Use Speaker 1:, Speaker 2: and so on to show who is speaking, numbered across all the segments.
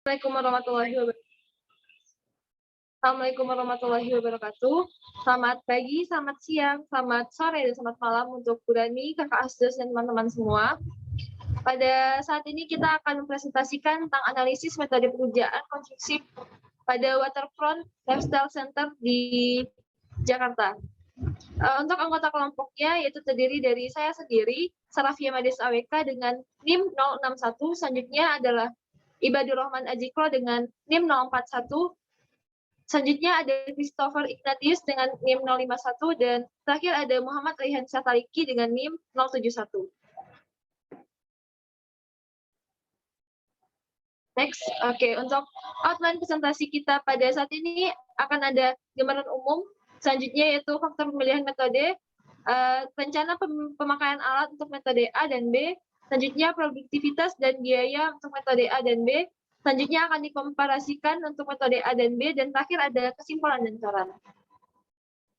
Speaker 1: Assalamualaikum warahmatullahi wabarakatuh. Assalamualaikum warahmatullahi wabarakatuh. Selamat pagi, selamat siang, selamat sore, dan selamat malam untuk Bu Rani, Kakak Asdos, dan teman-teman semua. Pada saat ini kita akan mempresentasikan tentang analisis metode pengerjaan konstruksi pada Waterfront Lifestyle Center di Jakarta. Untuk anggota kelompoknya yaitu terdiri dari saya sendiri, Sarafia Mades AWK dengan NIM 061, selanjutnya adalah Ibadur Rahman Ajikro dengan NIM 041, selanjutnya ada Christopher Ignatius dengan NIM 051, dan terakhir ada Muhammad Raihan Sataliki dengan NIM 071. Next, oke, untuk outline presentasi kita pada saat ini akan ada gambaran umum, selanjutnya yaitu faktor pemilihan metode, rencana pemakaian alat untuk metode A dan B, selanjutnya produktivitas dan biaya untuk metode A dan B, selanjutnya akan dikomparasikan untuk metode A dan B, dan terakhir ada kesimpulan dan saran.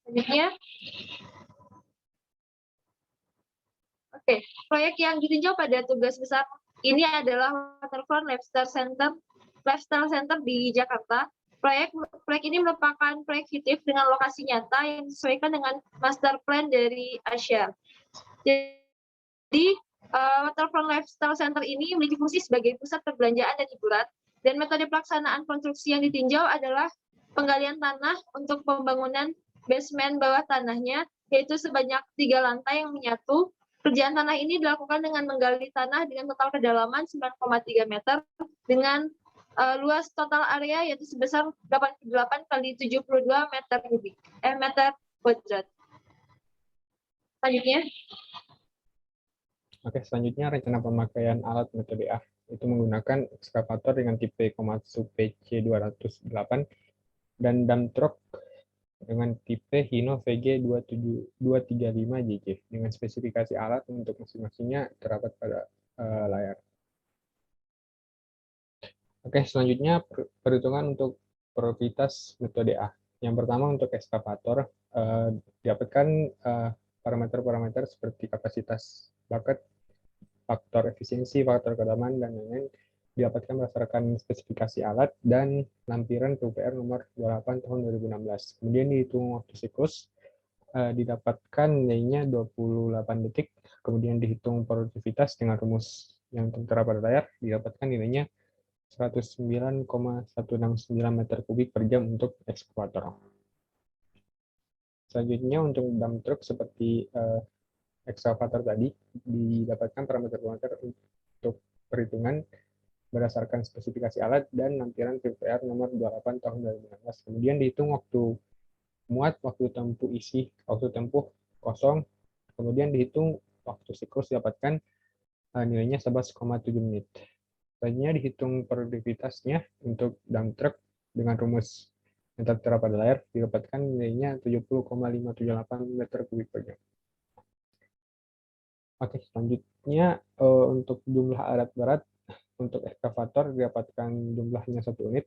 Speaker 1: Selanjutnya, oke, proyek yang ditinjau pada tugas besar ini adalah Waterfront Lifestyle Center di Jakarta. Proyek ini merupakan proyek fiktif dengan lokasi nyata yang disesuaikan dengan master plan dari Asia. Jadi, Waterfront Lifestyle Center ini memiliki fungsi sebagai pusat perbelanjaan dan hiburan, dan metode pelaksanaan konstruksi yang ditinjau adalah penggalian tanah untuk pembangunan basement bawah tanahnya, yaitu sebanyak 3 lantai yang menyatu. Kerjaan tanah ini dilakukan dengan menggali tanah dengan total kedalaman 9,3 meter dengan luas total area yaitu sebesar 88 kali 72 meter kuadrat. Selanjutnya.
Speaker 2: Oke, selanjutnya rencana pemakaian alat metode A itu menggunakan ekskavator dengan tipe Komatsu PC208 dan dump truck dengan tipe Hino VG235JJ dengan spesifikasi alat untuk masing-masingnya terdapat pada layar. Oke, selanjutnya perhitungan untuk prioritas metode A. Yang pertama untuk ekskavator, didapatkan parameter-parameter seperti kapasitas bucket, faktor efisiensi, faktor kedalaman, dan lain-lain didapatkan berdasarkan spesifikasi alat dan lampiran PUPR nomor 28 tahun 2016. Kemudian dihitung waktu siklus, didapatkan nilainya 28 detik, kemudian dihitung produktivitas dengan rumus yang tertera pada layar, didapatkan nilainya 109,169 meter kubik per jam untuk ekskavator. Selanjutnya untuk dump truck seperti ekskavator tadi, didapatkan parameter-parameter untuk perhitungan berdasarkan spesifikasi alat dan lampiran PUPR nomor 28 tahun 2016. Kemudian dihitung waktu muat, waktu tempuh isi, waktu tempuh kosong, kemudian dihitung waktu siklus didapatkan nilainya 11,7 menit. Selanjutnya dihitung produktivitasnya untuk dump truck dengan rumus yang tertera pada layar didapatkan nilainya 70,578 meter kubik per jam. Oke, selanjutnya untuk jumlah alat berat untuk ekskavator didapatkan jumlahnya 1 unit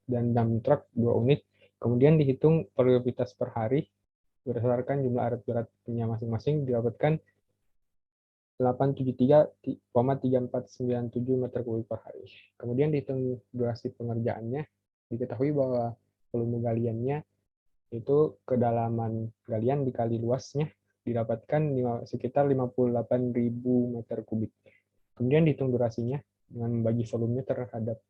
Speaker 2: dan dump truck 2 unit. Kemudian dihitung produktivitas per hari berdasarkan jumlah alat beratnya masing-masing didapatkan 873,3497 meter kubik per hari. Kemudian dihitung durasi pengerjaannya, diketahui bahwa volume galiannya itu kedalaman galian dikali luasnya didapatkan sekitar 58.000 meter kubik. Kemudian dihitung durasinya dengan membagi volumenya terhadap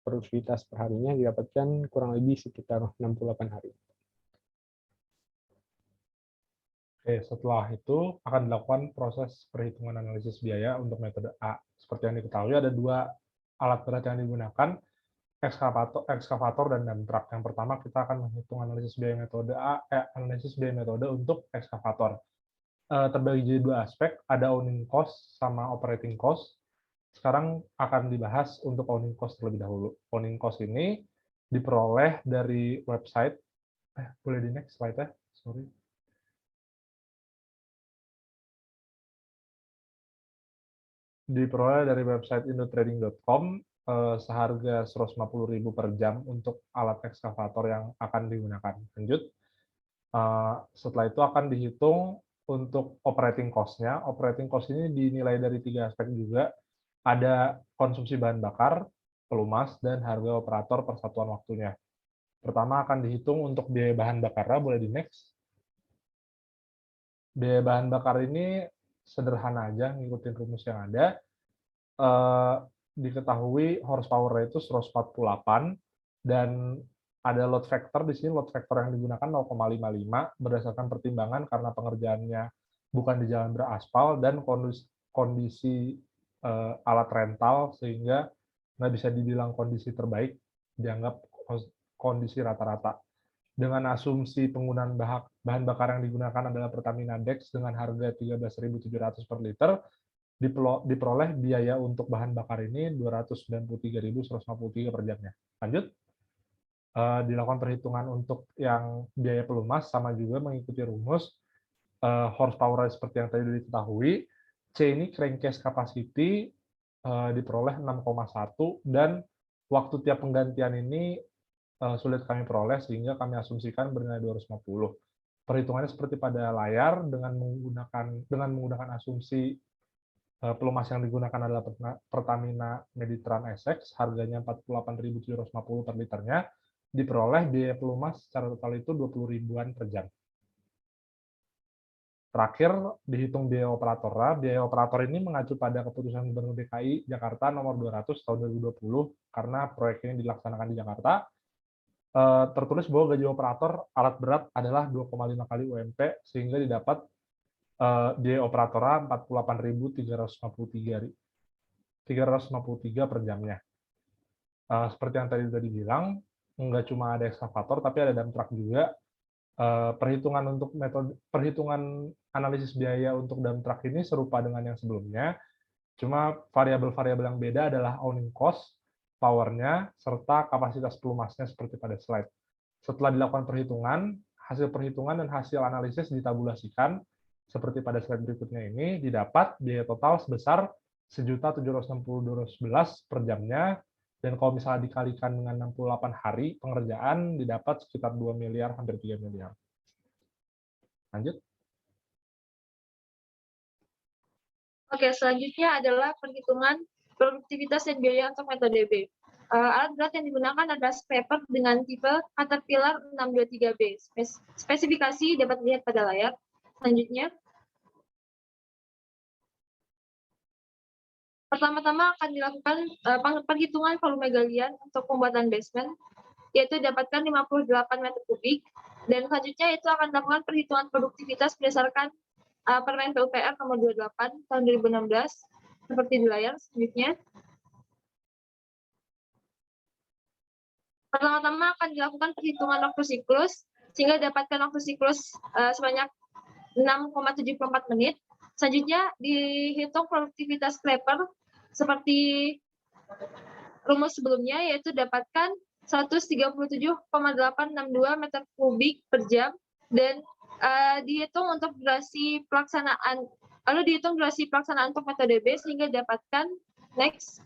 Speaker 2: produktivitas per harinya didapatkan kurang lebih sekitar 68 hari.
Speaker 3: Oke, setelah itu akan dilakukan proses perhitungan analisis biaya untuk metode A. Seperti yang diketahui ada 2 alat berat yang digunakan, ekskavator dan dump truck. Yang pertama kita akan menghitung analisis biaya metode A, analisis biaya metode untuk ekskavator. Terbagi jadi 2 aspek, ada owning cost sama operating cost. Sekarang akan dibahas untuk owning cost terlebih dahulu. Owning cost ini diperoleh dari website, boleh di next slide ya, sorry. Diperoleh dari website indotrading.com seharga 150.000 per jam untuk alat ekskavator yang akan digunakan. Lanjut, setelah itu akan dihitung untuk operating cost-nya. Operating cost ini dinilai dari 3 aspek juga. Ada konsumsi bahan bakar, pelumas, dan harga operator per satuan waktunya. Pertama akan dihitung untuk biaya bahan bakarnya, boleh di next. Biaya bahan bakar ini sederhana aja, ngikutin rumus yang ada. Diketahui horsepower itu 148, dan ada load factor di sini. Load factor yang digunakan 0,55 berdasarkan pertimbangan karena pengerjaannya bukan di jalan beraspal dan kondisi alat rental, sehingga nggak bisa dibilang kondisi terbaik, dianggap kondisi rata-rata. Dengan asumsi penggunaan bahan bakar yang digunakan adalah Pertamina Dex dengan harga 13.700 per liter, diperoleh biaya untuk bahan bakar ini 293.153 per jamnya. Lanjut. Dilakukan perhitungan untuk yang biaya pelumas, sama juga mengikuti rumus. Horsepower seperti yang tadi diketahui. C ini crankcase capacity, diperoleh 6,1, dan waktu tiap penggantian ini sulit kami peroleh, sehingga kami asumsikan bernilai 250. Perhitungannya seperti pada layar, dengan menggunakan asumsi pelumas yang digunakan adalah Pertamina Meditran SX, harganya 48.750 per liternya, diperoleh biaya pelumas secara total itu 20 ribuan per jam. Terakhir, dihitung biaya operator. Biaya operator ini mengacu pada keputusan Gubernur DKI Jakarta nomor 200 tahun 2020, karena proyek ini dilaksanakan di Jakarta. Tertulis bahwa gaji operator alat berat adalah 2,5 kali UMP, sehingga didapat biaya operator 48.353 per jamnya. Seperti yang tadi sudah dibilang, nggak cuma ada ekskavator, tapi ada dump truck juga. Perhitungan analisis biaya untuk dump truck ini serupa dengan yang sebelumnya, cuma variabel-variabel yang beda adalah owning cost, powernya, serta kapasitas pelumasnya seperti pada slide. Setelah dilakukan perhitungan, hasil perhitungan dan hasil analisis ditabulasikan seperti pada slide berikutnya ini, didapat biaya total sebesar 1.760.211 per jamnya, dan kalau misalnya dikalikan dengan 68 hari pengerjaan, didapat sekitar 2 miliar, hampir 3 miliar. Lanjut.
Speaker 1: Oke, selanjutnya adalah perhitungan produktivitas dan biaya untuk metode B. Alat berat yang digunakan adalah scraper dengan tipe Caterpillar 623B. Spesifikasi dapat dilihat pada layar. Selanjutnya, pertama-tama akan dilakukan perhitungan volume galian untuk pembuatan basement, yaitu dapatkan 58 meter kubik, dan selanjutnya itu akan dilakukan perhitungan produktivitas berdasarkan Permen PUPR nomor 28 tahun 2016, seperti di layar. Selanjutnya, pertama-tama akan dilakukan perhitungan waktu siklus, sehingga dapatkan waktu siklus sebanyak 6,74 menit. Selanjutnya, dihitung produktivitas scraper seperti rumus sebelumnya, yaitu dapatkan 137,862 meter kubik per jam, dan dihitung untuk durasi pelaksanaan, lalu dihitung durasi pelaksanaan untuk metode B, sehingga dapatkan next.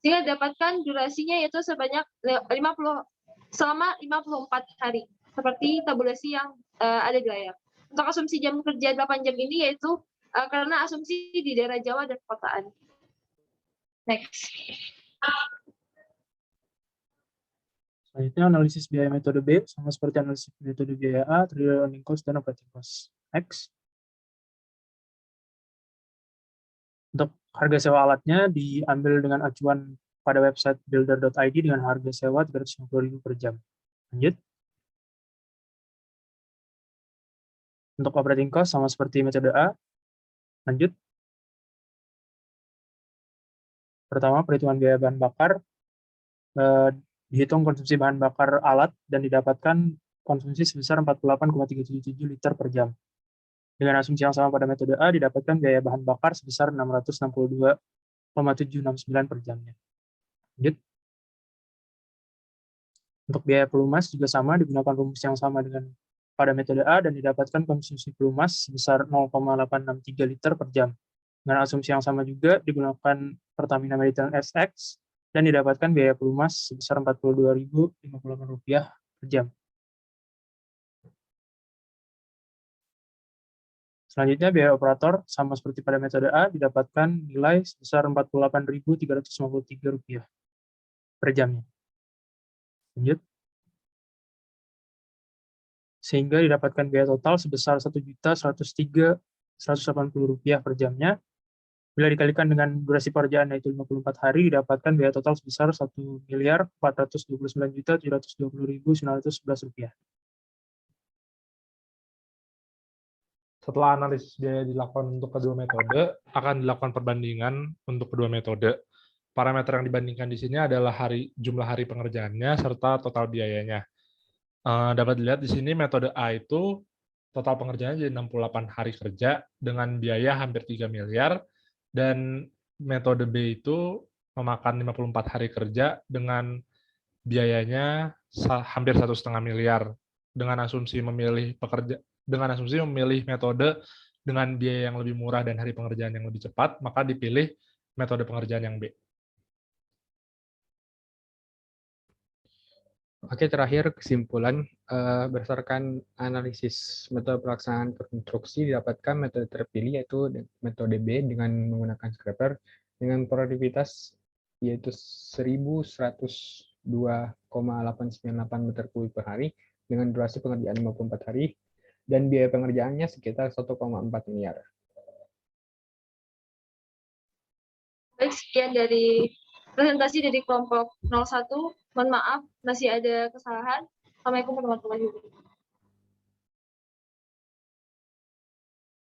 Speaker 1: Sehingga dapatkan durasinya yaitu sebanyak selama 54 hari, seperti tabulasi yang ada di layar. Untuk asumsi jam kerja 8 jam ini yaitu karena asumsi di daerah Jawa dan perkotaan. Next.
Speaker 4: Selanjutnya, analisis biaya metode B, sama seperti analisis metode biaya A, terdiri dari running cost dan operating cost. Next. Untuk harga sewa alatnya diambil dengan acuan pada website builder.id dengan harga sewa 350.000 per jam. Lanjut. Untuk operating cost sama seperti metode A. Lanjut. Pertama, perhitungan biaya bahan bakar. Dihitung konsumsi bahan bakar alat dan didapatkan konsumsi sebesar 48,377 liter per jam. Dengan asumsi yang sama pada metode A, didapatkan biaya bahan bakar sebesar 662,769 per jamnya. Lanjut. Untuk biaya pelumas juga sama, digunakan rumus yang sama dengan pada metode A dan didapatkan konsumsi pelumas sebesar 0,863 liter per jam. Dengan asumsi yang sama juga digunakan Pertamina Meditran SX dan didapatkan biaya pelumas sebesar Rp42.058 per jam. Selanjutnya, biaya operator sama seperti pada metode A didapatkan nilai sebesar Rp48.353 per jamnya. Lanjut. Sehingga didapatkan biaya total sebesar Rp1.103.180 per jamnya. Bila dikalikan dengan durasi pekerjaan yaitu 54 hari, didapatkan biaya total sebesar Rp1.429.720.911.
Speaker 3: Setelah analisis biaya dilakukan untuk kedua metode, akan dilakukan perbandingan untuk kedua metode. Parameter yang dibandingkan di sini adalah jumlah hari pengerjaannya serta total biayanya. Dapat dilihat di sini metode A itu total pengerjaannya jadi 68 hari kerja dengan biaya hampir 3 miliar, dan metode B itu memakan 54 hari kerja dengan biayanya hampir 1,5 miliar, dengan asumsi memilih metode dengan biaya yang lebih murah dan hari pengerjaan yang lebih cepat, maka dipilih metode pengerjaan yang B.
Speaker 2: Oke, terakhir kesimpulan, berdasarkan analisis metode pelaksanaan konstruksi didapatkan metode terpilih yaitu metode B dengan menggunakan scraper dengan produktivitas yaitu 1.102,898 meter kubik per hari dengan durasi pengerjaan 54 hari dan biaya pengerjaannya sekitar 1,4 miliar.
Speaker 1: Baik, sekian dari presentasi dari kelompok 01. Mohon maaf, masih ada kesalahan. Assalamualaikum warahmatullahi wabarakatuh.